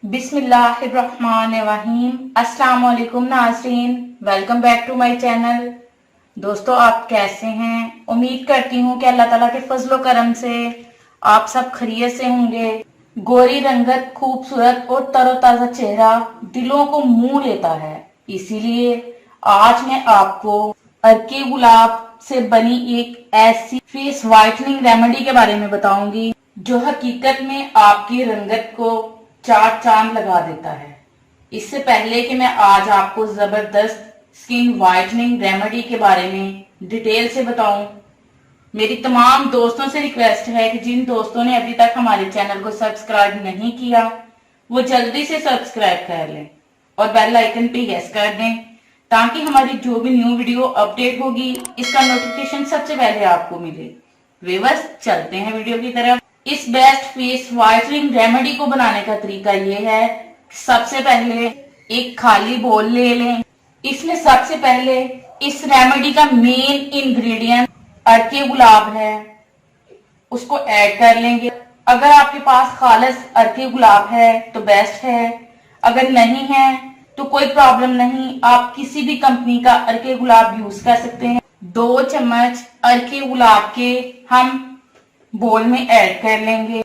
बिस्मिल्लाहिर्रहमानिर्रहीम। अस्सलाम वालेकुम नाज़रीन, welcome back to my channel. दोस्तों, आप कैसे हैं? उम्मीद करती हूँ कि अल्लाह ताला के फजलो करम से आप सब खैरियत से होंगे। गोरी रंगत, खूबसूरत और तरोताजा चेहरा दिलों को मुंह लेता है, इसीलिए आज मैं आपको अर्के गुलाब से बनी एक ऐसी फेस व्हाइटनिंग रेमेडी के बारे में बताऊंगी जो हकीकत में आपकी रंगत को चार चांद लगा देता है। इससे पहले कि मैं आज आपको जबरदस्त स्किन व्हाइटनिंग रेमेडी के बारे में डिटेल से बताऊं, मेरी तमाम दोस्तों से रिक्वेस्ट है कि जिन दोस्तों ने अभी तक हमारे चैनल को सब्सक्राइब नहीं किया वो जल्दी से सब्सक्राइब कर लें और बेल आइकन पे यस कर दें, ताकि हमारी जो भी न्यू वीडियो अपडेट होगी इसका नोटिफिकेशन सबसे पहले आपको मिले। व्यूअर्स, चलते हैं वीडियो की तरफ। इस बेस्ट फेस व्हाइटनिंग रेमेडी को बनाने का तरीका ये है, सबसे पहले एक खाली बोल ले लें। इसमें सबसे पहले इस रेमेडी का मेन इंग्रेडिएंट अर्के गुलाब है, उसको ऐड कर लेंगे। अगर आपके पास खालिस अर्के गुलाब है तो बेस्ट है, अगर नहीं है तो कोई प्रॉब्लम नहीं, आप किसी भी कंपनी का अर्के गुलाब यूज कर सकते हैं। 2 चम्मच अर्के गुलाब के हम बोल में ऐड कर लेंगे।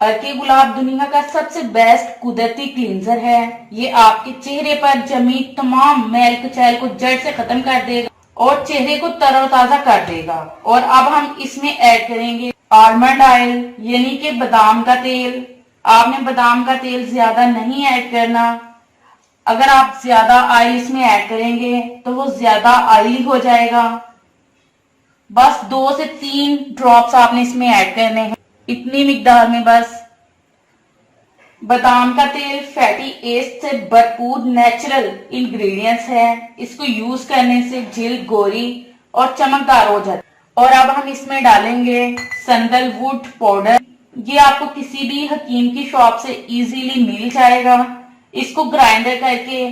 अर्के गुलाब दुनिया का सबसे बेस्ट कुदरती क्लींजर है। ये आपके चेहरे पर जमी तमाम मैल कुचैल को जड़ से खत्म कर देगा और चेहरे को तरोताजा कर देगा। और अब हम इसमें ऐड करेंगे आलमंड ऑयल, यानी कि बादाम का तेल। आपने बादाम का तेल ज्यादा नहीं ऐड करना। अगर आप ज्यादा ऑयल इसमें ऐड करेंगे तो वो ज्यादा ऑयली हो जाएगा। बस 2 से 3 ड्रॉप्स आपने इसमें ऐड करने हैं, इतनी मिकदार में बस। बादाम का तेल फैटी एसिड से भरपूर नेचुरल इंग्रेडिएंट्स है। इसको यूज करने से जिल्द गोरी और चमकदार हो जाती है। और अब हम इसमें डालेंगे सैंडलवुड पाउडर। ये आपको किसी भी हकीम की शॉप से इजीली मिल जाएगा। इसको ग्राइंडर करके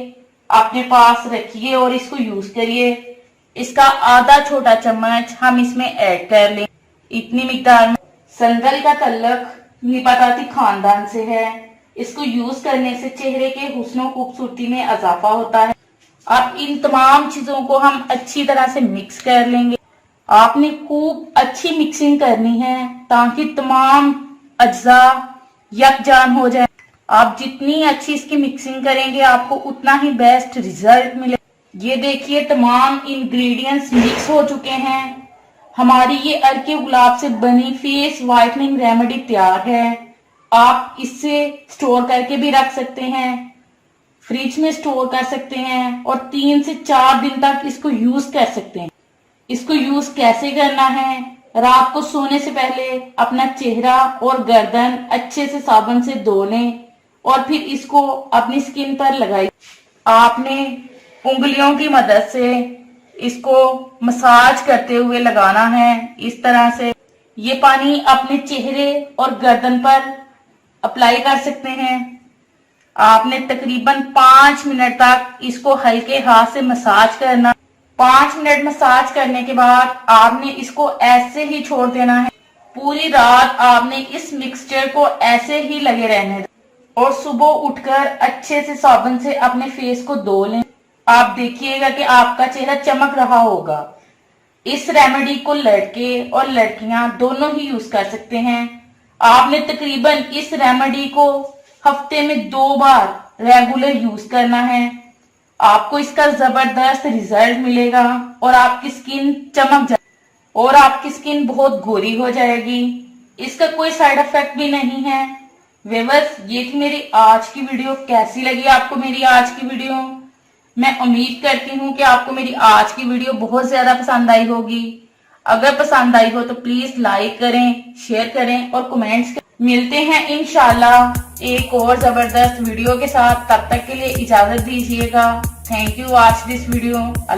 अपने पास रखिए और इसको यूज करिए। इसका आधा छोटा चम्मच हम इसमें ऐड कर लें, इतनी मिकदार में। संदल का तल्लक निबाताती खानदान से है। इसको यूज करने से चेहरे के हुस्न खूबसूरती में इजाफा होता है। अब इन तमाम चीजों को हम अच्छी तरह से मिक्स कर लेंगे। आपने खूब अच्छी मिक्सिंग करनी है ताकि तमाम अज्जा यकजान हो जाए। आप जितनी अच्छी इसकी मिक्सिंग करेंगे आपको उतना ही बेस्ट रिजल्ट मिलेगा। ये देखिए, तमाम इंग्रेडिएंट्स मिक्स हो चुके हैं। हमारी ये अर्के गुलाब से बनी फेस व्हाइटनिंग रेमेडी तैयार है। आप इससे स्टोर करके भी रख सकते हैं, फ्रिज में स्टोर कर सकते हैं और 3 से 4 दिन तक इसको यूज कर सकते हैं। इसको यूज कैसे करना है? रात को सोने से पहले अपना चेहरा और गर्दन अच्छे से साबुन से धो लें और फिर इसको अपनी स्किन पर लगाइए। आपने उंगलियों की मदद से इसको मसाज करते हुए लगाना है, इस तरह से। ये पानी अपने चेहरे और गर्दन पर अप्लाई कर सकते हैं। आपने तकरीबन 5 मिनट तक इसको हल्के हाथ से मसाज करना। 5 मिनट मसाज करने के बाद आपने इसको ऐसे ही छोड़ देना है। पूरी रात आपने इस मिक्सचर को ऐसे ही लगे रहने दें और सुबह उठकर अच्छे से साबुन से अपने फेस को धो लें। आप देखिएगा कि आपका चेहरा चमक रहा होगा। इस रेमेडी को लड़के और लड़कियां दोनों ही यूज कर सकते हैं। आपने तकरीबन इस रेमेडी को हफ्ते में 2 बार रेगुलर यूज करना है। आपको इसका जबरदस्त रिजल्ट मिलेगा और आपकी स्किन चमक जाएगी और आपकी स्किन बहुत गोरी हो जाएगी। इसका कोई साइड इफेक्ट भी नहीं है। व्यूअर्स, ये थी मेरी आज की वीडियो। कैसी लगी आपको मेरी आज की वीडियो? मैं उम्मीद करती हूँ कि आपको मेरी आज की वीडियो बहुत ज्यादा पसंद आई होगी। अगर पसंद आई हो तो प्लीज लाइक करें, शेयर करें और कमेंट्स करें। मिलते हैं इंशाल्लाह एक और जबरदस्त वीडियो के साथ। तब तक के लिए इजाजत दीजिएगा। Thank you watch this video. Allah.